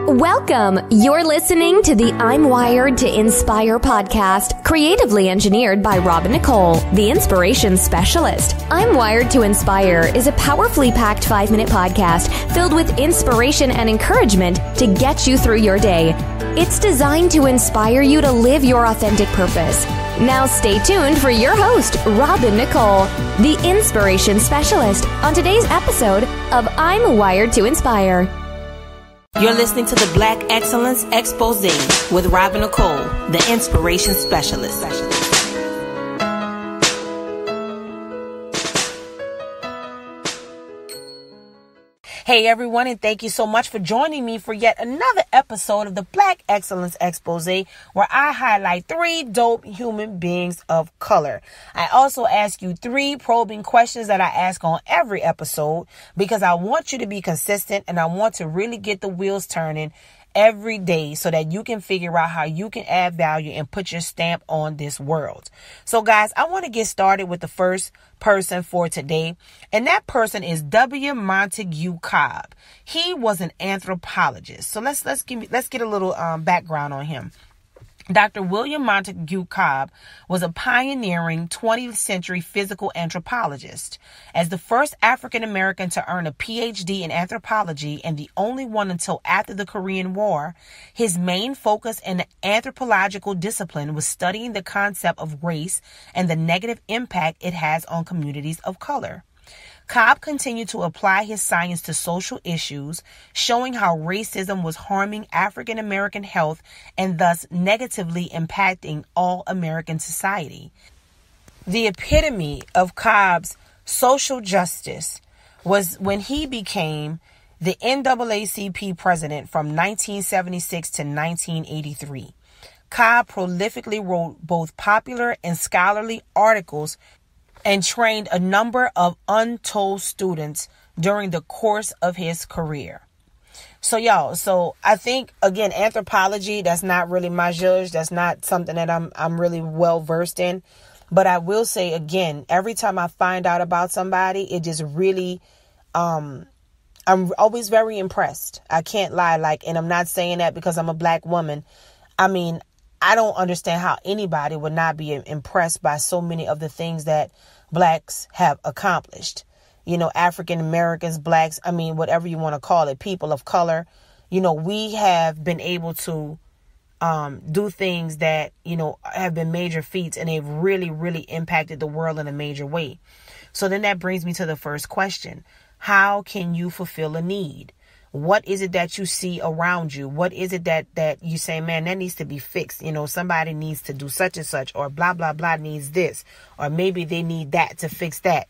Welcome. You're listening to the I'm Wired to Inspire podcast, creatively engineered by Nicole, the inspiration specialist. I'm Wired to Inspire is a powerfully packed 5-minute podcast filled with inspiration and encouragement to get you through your day. It's designed to inspire you to live your authentic purpose. Now stay tuned for your host, Nicole, the inspiration specialist, on today's episode of I'm Wired to Inspire. You're listening to the Black Excellence Expose with Nicole, the inspiration specialist. Hey everyone, and thank you so much for joining me for yet another episode of the Black Excellence Expose, where I highlight 3 dope human beings of color. I also ask you 3 probing questions that I ask on every episode because I want you to be consistent and I want to really get the wheels turning every day so that you can figure out how you can add value and put your stamp on this world. So guys, I want to get started with the first person for today, and that person is Montague Cobb. He was an anthropologist. So let's get a little background on him. Dr. William Montague Cobb was a pioneering 20th century physical anthropologist. As the first African American to earn a PhD in anthropology and the only one until after the Korean War, his main focus in the anthropological discipline was studying the concept of race and the negative impact it has on communities of color. Cobb continued to apply his science to social issues, showing how racism was harming African American health and thus negatively impacting all American society. The epitome of Cobb's social justice was when he became the NAACP president from 1976 to 1983. Cobb prolifically wrote both popular and scholarly articles and trained a number of untold students during the course of his career. So I think, again, anthropology, that's not really my zhuzh. That's not something that I'm really well versed in. But I will say, again, every time I find out about somebody, it just really, I'm always very impressed. I can't lie. And I'm not saying that because I'm a black woman. I mean, I don't understand how anybody would not be impressed by so many of the things that blacks have accomplished. You know, African Americans, blacks, I mean, whatever you want to call it, people of color. You know, we have been able to do things that, you know, have been major feats, and they've really, really impacted the world in a major way. So then that brings me to the first question. How can you fulfill a need? What is it that you see around you? What is it that you say, man, that needs to be fixed? You know, somebody needs to do such and such, or blah, blah, blah needs this, or maybe they need that to fix that.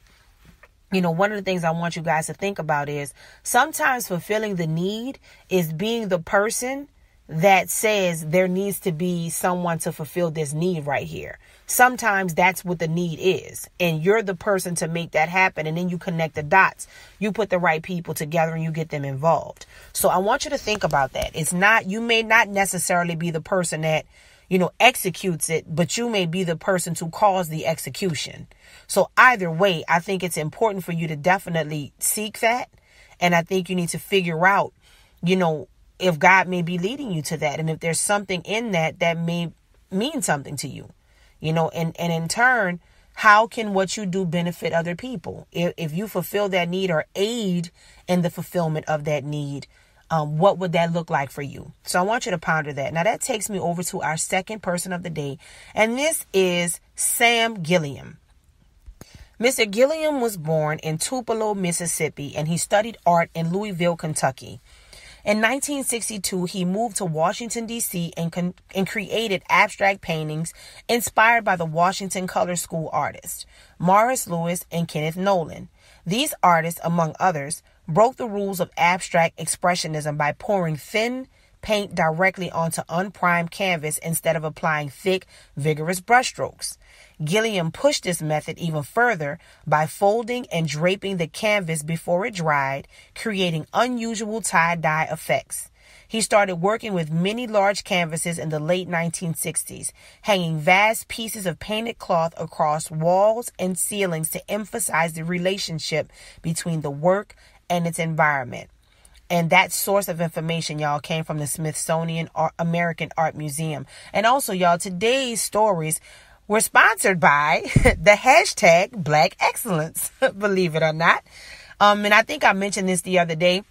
You know, one of the things I want you guys to think about is sometimes fulfilling the need is being the person that says there needs to be someone to fulfill this need right here. Sometimes that's what the need is. And you're the person to make that happen. And then you connect the dots. You put the right people together and you get them involved. So I want you to think about that. It's not, you may not necessarily be the person that, you know, executes it, but you may be the person to cause the execution. So either way, I think it's important for you to definitely seek that. And I think you need to figure out, you know, if God may be leading you to that. And if there's something in that that may mean something to you, you know, and in turn, how can what you do benefit other people? If you fulfill that need or aid in the fulfillment of that need, what would that look like for you? So I want you to ponder that. Now that takes me over to our second person of the day. And this is Sam Gilliam. Mr. Gilliam was born in Tupelo, Mississippi, and he studied art in Louisville, Kentucky. In 1962, he moved to Washington, D.C. and created abstract paintings inspired by the Washington Color School artists, Morris Louis and Kenneth Nolan. These artists, among others, broke the rules of abstract expressionism by pouring thin paint directly onto unprimed canvas instead of applying thick, vigorous brushstrokes. Gilliam pushed this method even further by folding and draping the canvas before it dried, creating unusual tie-dye effects. He started working with many large canvases in the late 1960s, hanging vast pieces of painted cloth across walls and ceilings to emphasize the relationship between the work and its environment. And that source of information, y'all, came from the Smithsonian American Art Museum. And also, y'all, today's stories were sponsored by the hashtag Black Excellence, believe it or not. And I think I mentioned this the other day.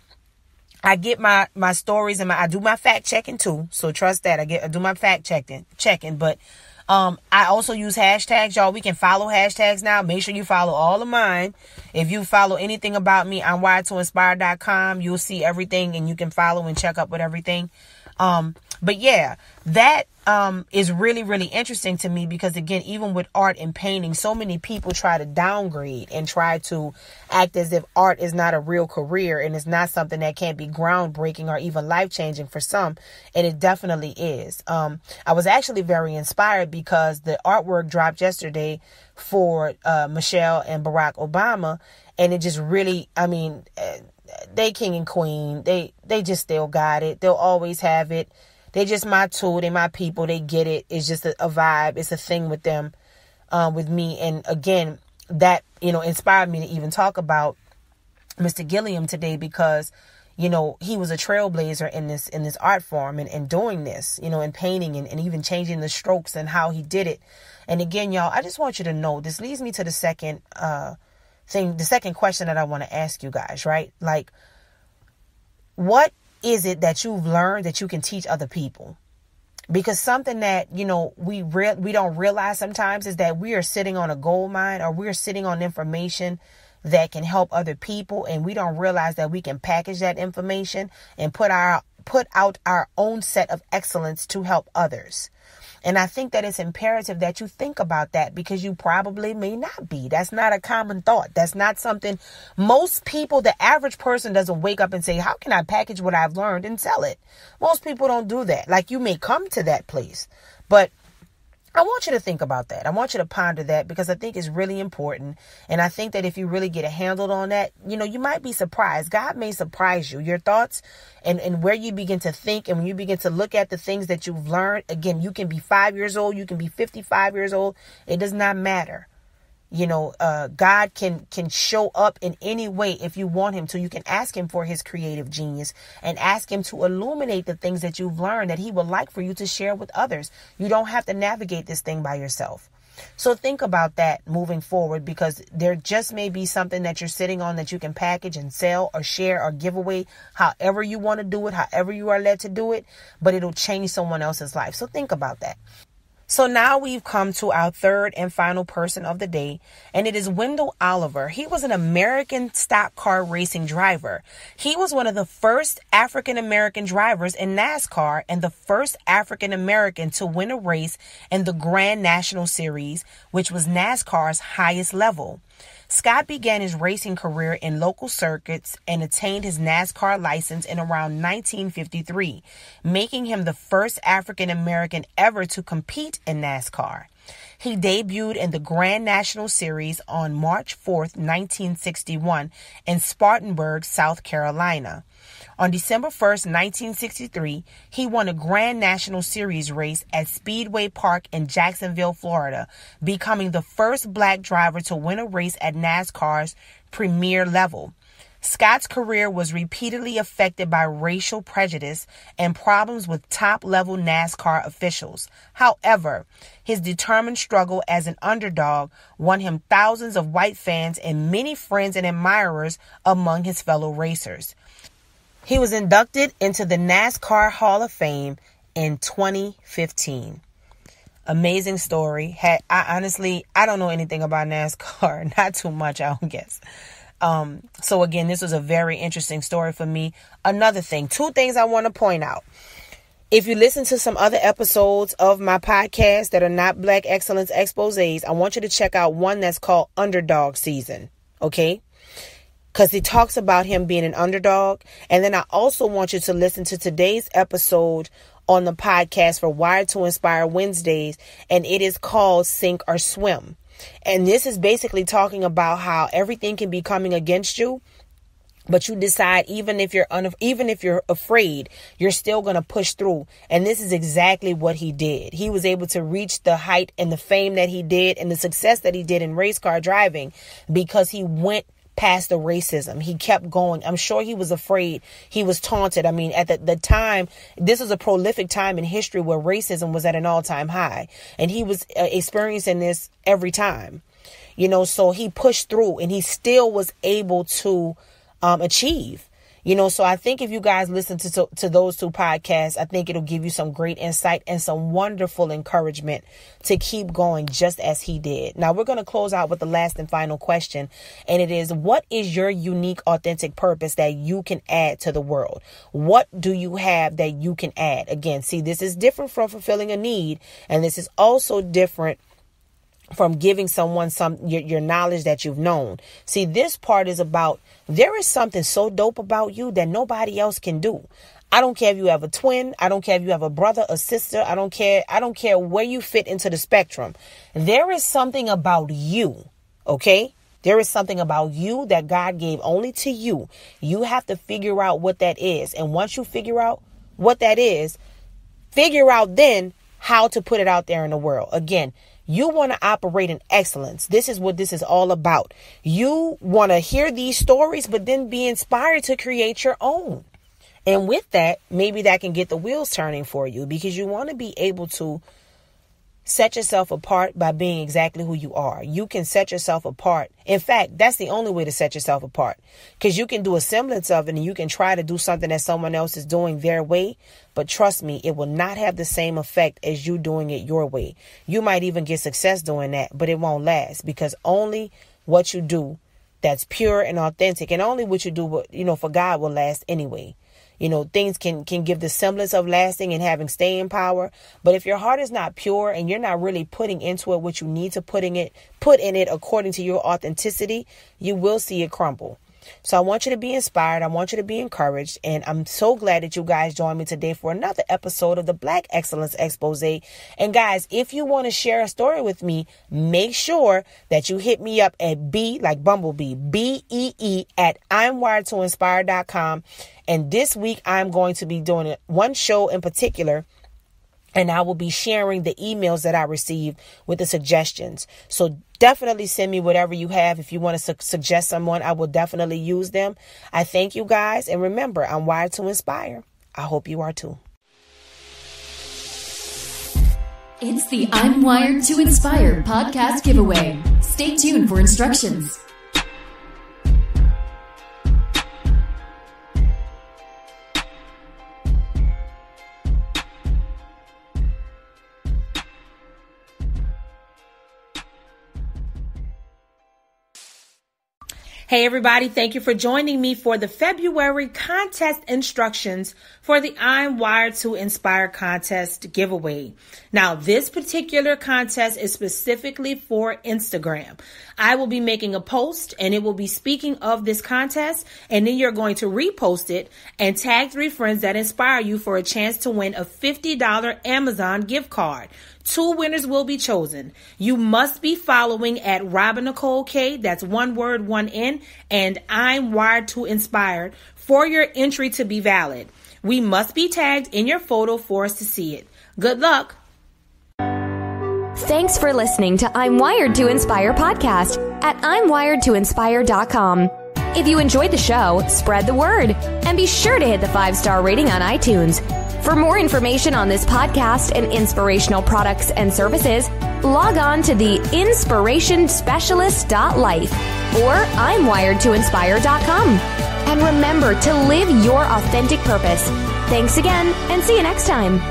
I get my stories and I do my fact checking too. So trust that. I do my fact checking. But I also use hashtags, y'all. We can follow hashtags now. Make sure you follow all of mine. If you follow anything about me, I'm wiredtoinspire.com. You'll see everything and you can follow and check up with everything. But yeah, that is really, really interesting to me because, again, even with art and painting, so many people try to downgrade and try to act as if art is not a real career and it's not something that can't be groundbreaking or even life-changing for some. And it definitely is. I was actually very inspired because the artwork dropped yesterday for Michelle and Barack Obama. And it just really, I mean, they king and queen. They just still got it. They'll always have it. They just my tool. They my people. They get it. It's just a vibe. It's a thing with them, with me. And again, that, inspired me to even talk about Mr. Gilliam today because, he was a trailblazer in this art form and doing this, and painting and even changing the strokes and how he did it. And again, y'all, I just want you to know, this leads me to the second the second question that I want to ask you guys, right? Like, what is it that you've learned that you can teach other people? Because something that, we don't realize sometimes is that we are sitting on a gold mine, or we're sitting on information that can help other people. And we don't realize that we can package that information and put out our own set of excellence to help others. And I think that it's imperative that you think about that because you probably may not be. That's not a common thought. That's not something most people, the average person doesn't wake up and say, how can I package what I've learned and sell it? Most people don't do that. Like, you may come to that place, but I want you to think about that. I want you to ponder that because I think it's really important. And I think that if you really get a handle on that, you might be surprised. God may surprise you. Your thoughts and where you begin to think and when you begin to look at the things that you've learned. Again, you can be 5 years old. You can be 55 years old. It does not matter. God can show up in any way if you want him to. You can ask him for his creative genius and ask him to illuminate the things that you've learned that he would like for you to share with others. You don't have to navigate this thing by yourself. So think about that moving forward, because there just may be something that you're sitting on that you can package and sell or share or give away, however you want to do it, however you are led to do it, but it'll change someone else's life. So think about that. So now we've come to our third and final person of the day, and it is Wendell Oliver. He was an American stock car racing driver. He was one of the first African-American drivers in NASCAR and the first African-American to win a race in the Grand National Series, which was NASCAR's highest level. Scott began his racing career in local circuits and attained his NASCAR license in around 1953, making him the first African American ever to compete in NASCAR. He debuted in the Grand National Series on March 4th, 1961 in Spartanburg, South Carolina. On December 1st, 1963, he won a Grand National Series race at Speedway Park in Jacksonville, Florida, becoming the first black driver to win a race at NASCAR's premier level. Scott's career was repeatedly affected by racial prejudice and problems with top-level NASCAR officials. However, his determined struggle as an underdog won him thousands of white fans and many friends and admirers among his fellow racers. He was inducted into the NASCAR Hall of Fame in 2015. Amazing story. I don't know anything about NASCAR. Not too much, I don't guess. So again, this was a very interesting story for me. Another thing, two things I want to point out. If you listen to some other episodes of my podcast that are not Black Excellence Exposés, I want you to check out one that's called Underdog Season. Okay? Because he talks about him being an underdog. And then I also want you to listen to today's episode on the podcast for Wired to Inspire Wednesdays. And it is called Sink or Swim. And this is basically talking about how everything can be coming against you, but you decide even if you're afraid, you're still going to push through. And this is exactly what he did. He was able to reach the height and the fame that he did and the success that he did in race car driving because he went past the racism. He kept going. I'm sure he was afraid. He was taunted. I mean, at the time, this was a prolific time in history where racism was at an all-time high. And he was experiencing this every time. You know, so he pushed through and he still was able to achieve. You know, so I think if you guys listen to those two podcasts, I think it'll give you some great insight and some wonderful encouragement to keep going just as he did. Now, we're going to close out with the last and final question. And it is, what is your unique, authentic purpose that you can add to the world? What do you have that you can add? Again, see, this is different from fulfilling a need. And this is also different from giving someone your knowledge that you've known. See, this part is about, there is something so dope about you that nobody else can do. I don't care if you have a twin. I don't care if you have a brother, a sister. I don't care where you fit into the spectrum. There is something about you. Okay. There is something about you that God gave only to you. You have to figure out what that is. And once you figure out what that is, figure out then how to put it out there in the world. Again, you want to operate in excellence. This is what this is all about. You want to hear these stories, but then be inspired to create your own. And with that, maybe that can get the wheels turning for you, because you want to be able to set yourself apart by being exactly who you are. You can set yourself apart. In fact, that's the only way to set yourself apart, because you can do a semblance of it and you can try to do something that someone else is doing their way. But trust me, it will not have the same effect as you doing it your way. You might even get success doing that, but it won't last, because only what you do that's pure and authentic, and only what you do, for God will last anyway. You know, things can give the semblance of lasting and having staying power. But if your heart is not pure and you're not really putting into it what you need to put in it according to your authenticity, you will see it crumble. So I want you to be inspired. I want you to be encouraged. And I'm so glad that you guys joined me today for another episode of the Black Excellence Expose. And guys, if you want to share a story with me, make sure that you hit me up at B, like Bumblebee, BEE at I'mWiredToInspire.com. And this week I'm going to be doing one show in particular, and I will be sharing the emails that I received with the suggestions. So definitely send me whatever you have. If you want to suggest someone, I will definitely use them. I thank you guys. And remember, I'm wired to inspire. I hope you are too. It's the I'm Wired to Inspire podcast giveaway. Stay tuned for instructions. Hey everybody, thank you for joining me for the February contest instructions for the I'm Wired to Inspire contest giveaway. Now, this particular contest is specifically for Instagram. I will be making a post and it will be speaking of this contest, and then you're going to repost it and tag 3 friends that inspire you for a chance to win a $50 Amazon gift card. 2 winners will be chosen. You must be following at robinicolek, that's one word, 1 N, and I'm Wired to Inspire for your entry to be valid. We must be tagged in your photo for us to see it. Good luck. Thanks for listening to I'm Wired to Inspire podcast at I'mWiredToInspire.com. If you enjoyed the show, spread the word and be sure to hit the 5-star rating on iTunes. For more information on this podcast and inspirational products and services, log on to the inspirationspecialist.life or I'mWiredToInspire.com. And remember to live your authentic purpose. Thanks again, and see you next time.